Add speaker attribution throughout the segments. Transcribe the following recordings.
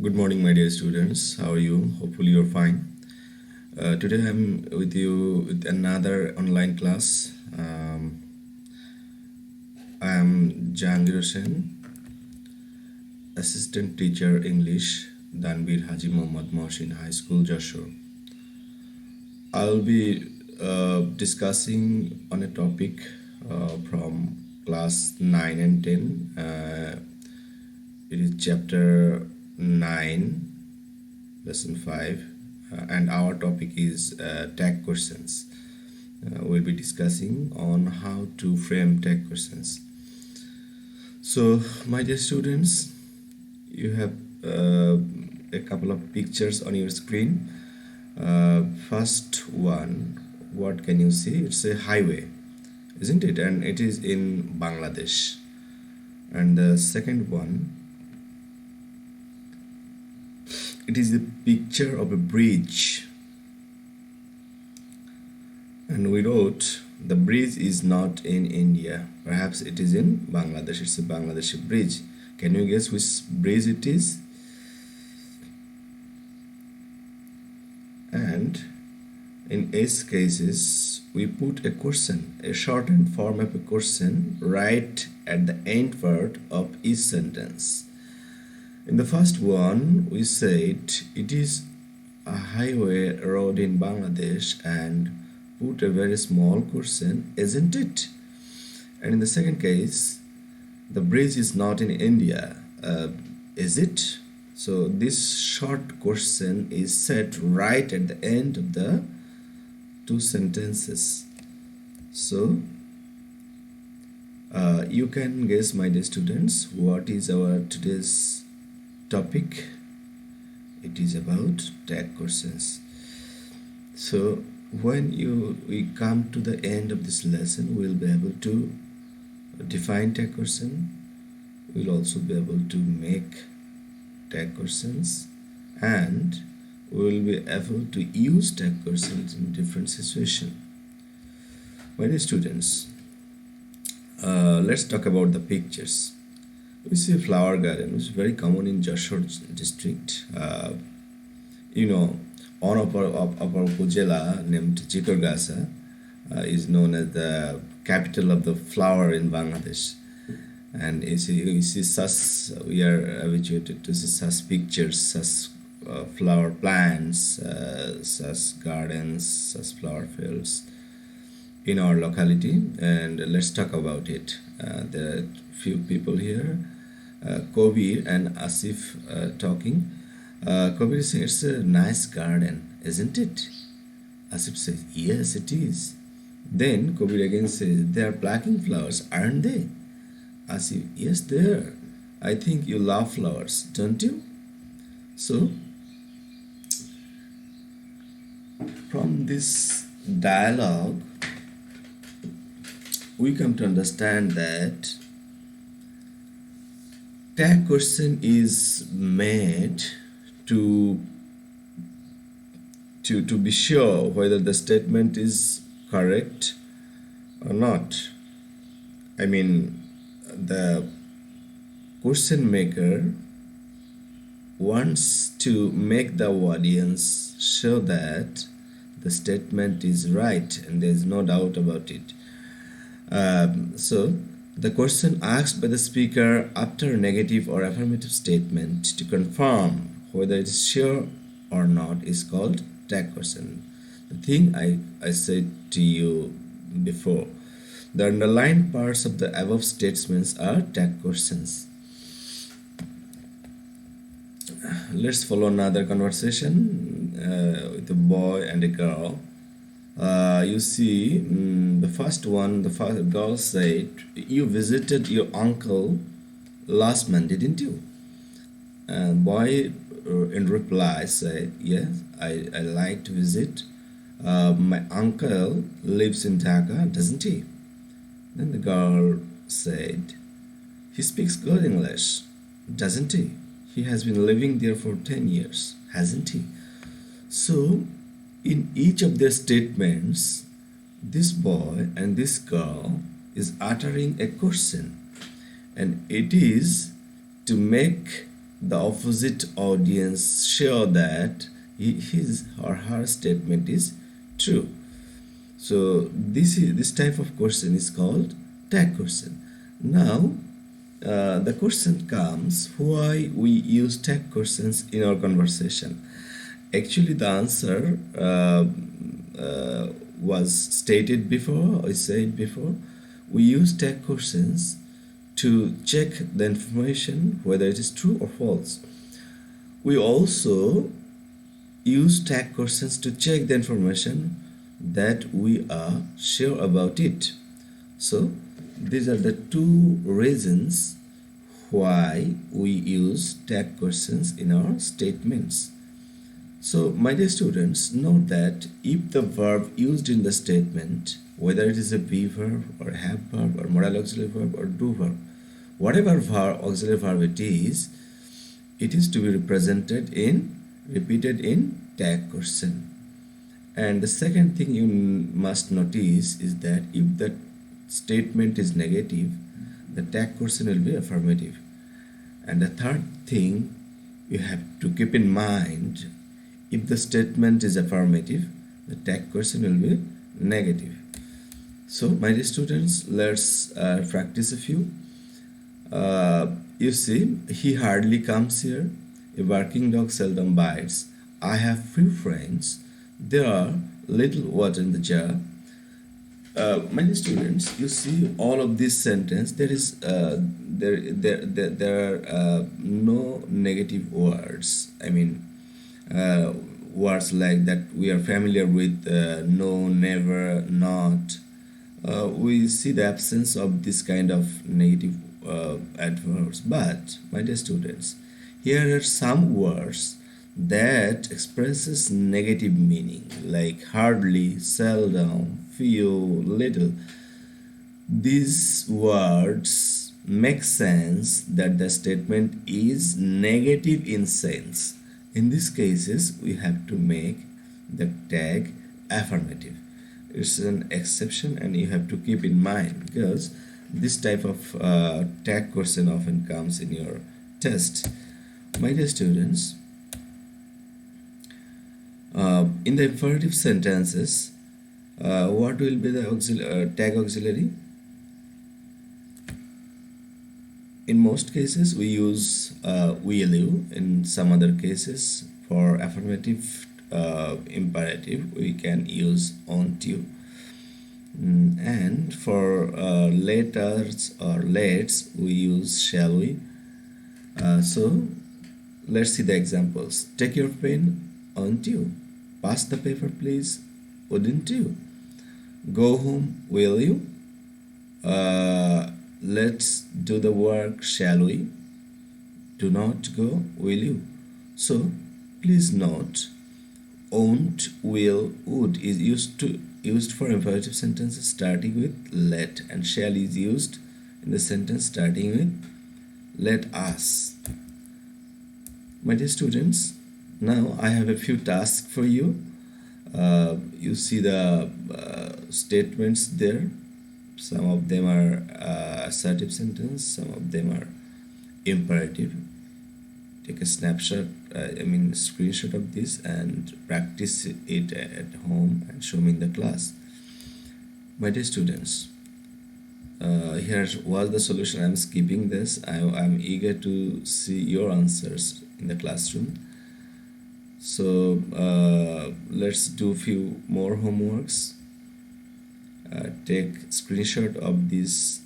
Speaker 1: Good morning, my dear students. How are you? Hopefully, you're fine. Today, I'm with you with another online class. I am Jahangir Hussain, Assistant Teacher English, Danbir Haji Muhammad Mohsin High School, Joshua. I'll be discussing on a topic from class 9 and 10. It is chapter 9, lesson 5, and our topic is tag questions. We'll be discussing on how to frame tag questions. So, my dear students, you have a couple of pictures on your screen. First one, what can you see? It's a highway, isn't it? And it is in Bangladesh. And the second one, it is a picture of a bridge. And we wrote, the bridge is not in India. Perhaps it is in Bangladesh. It's a Bangladeshi bridge. Can you guess which bridge it is? And in each cases, we put a question, a shortened form of a question, right at the end word of each sentence. In the first one, we said it is a highway road in Bangladesh and put a very small question, isn't it? And in the second case, the bridge is not in India, is it? So this short question is set right at the end of the two sentences. So you can guess, my dear students, what is our today's topic. It is about tag questions. So when we come to the end of this lesson, we'll be able to define tag question. We'll also be able to make tag questions, and we will be able to use tag questions in different situations. My dear students, let's talk about the pictures. We see a flower garden, which is very common in Joshua district. One of our Upazila named Chitorgasa is known as the capital of the flower in Bangladesh. And we are habituated to see such pictures, such flower plants, such gardens, such flower fields in our locality. And let's talk about it. There are few people here. Kobir and Asif talking. Kobir says it's a nice garden, isn't it? Asif says, yes, it is. Then Kobir again says, they are plucking flowers, aren't they? Asif, yes, they are. I think you love flowers, don't you? So, from this dialogue, we come to understand that tag question is made to be sure whether the statement is correct or not. I mean, the question maker wants to make the audience show that the statement is right and there is no doubt about it. So the question asked by the speaker after a negative or affirmative statement to confirm whether it is sure or not is called tag question. The thing I said to you before, the underlined parts of the above statements are tag questions. Let's follow another conversation with a boy and a girl. You see, the first one, the first girl said, you visited your uncle last month, didn't you? Boy in reply said, yes, I like to visit. My uncle lives in Dhaka, doesn't he? Then the girl said, he speaks good English, doesn't he? He has been living there for 10 years, hasn't he? So, in each of their statements, this boy and this girl is uttering a question, and it is to make the opposite audience sure that his or her statement is true. So this type of question is called tag question. Now the question comes why we use tag questions in our conversation. Actually, the answer was stated before, I said before. We use tag questions to check the information whether it is true or false. We also use tag questions to check the information that we are sure about it. So these are the two reasons why we use tag questions in our statements. So, my dear students, note that if the verb used in the statement, whether it is a be verb or a have verb or modal auxiliary verb or do verb, whatever verb auxiliary verb it is to be repeated in tag question. And the second thing you must notice is that if the statement is negative, the tag question will be affirmative. And the third thing you have to keep in mind, if the statement is affirmative, the tag question will be negative. So, my dear students, let's practice a few. You see, he hardly comes here. A barking dog seldom bites. I have few friends. There are little water in the jar. My dear students, you see all of this sentence. There is there are no negative words. I mean, words like that we are familiar with, no, never, not. We see the absence of this kind of negative adverbs. But, my dear students, here are some words that expresses negative meaning, like hardly, seldom, few, little. These words make sense that the statement is negative in sense. In these cases, we have to make the tag affirmative. It's an exception and you have to keep in mind, because this type of tag question often comes in your test. My dear students, in the imperative sentences, what will be the tag auxiliary? In most cases, we use will you. In some other cases, for affirmative imperative, we can use won't you. And for letters or lets, we use shall we. So let's see the examples. Take your pen, won't you? Pass the paper, please, wouldn't you? Go home, will you? Let's do the work, shall we? Do not go, will you? So please note, won't, will, would is used for imperative sentences starting with let, and shall is used in the sentence starting with let us. My dear students, now I have a few tasks for you. You see the statements there. Some of them are assertive sentence, some of them are imperative. Take a snapshot, screenshot of this and practice it at home and show me in the class. My dear students, here was the solution. I'm skipping this. I'm eager to see your answers in the classroom. So let's do a few more homeworks. Take screenshot of these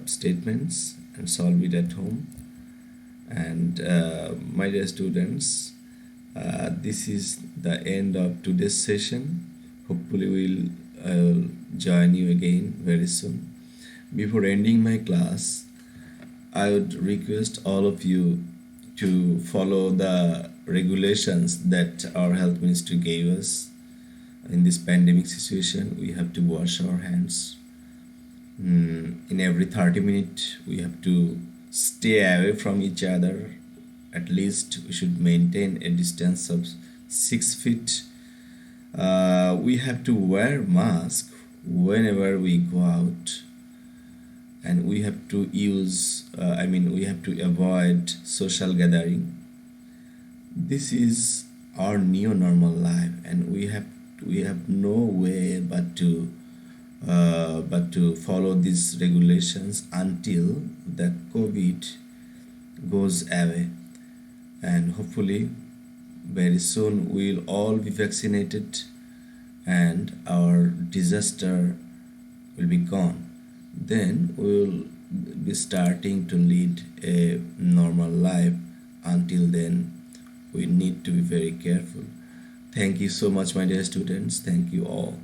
Speaker 1: statements and solve it at home. And my dear students, this is the end of today's session. Hopefully we'll join you again very soon. Before ending my class, I would request all of you to follow the regulations that our health ministry gave us. In this pandemic situation, we have to wash our hands. In every 30 minutes, we have to stay away from each other. At least we should maintain a distance of 6 feet. We have to wear mask whenever we go out. and we have to we have to avoid social gathering. This is our new normal life, and we have no way but to follow these regulations until the COVID goes away. And hopefully very soon we'll all be vaccinated and our disaster will be gone. Then we'll be starting to lead a normal life. Until then, we need to be very careful. Thank you so much, my dear students. Thank you all.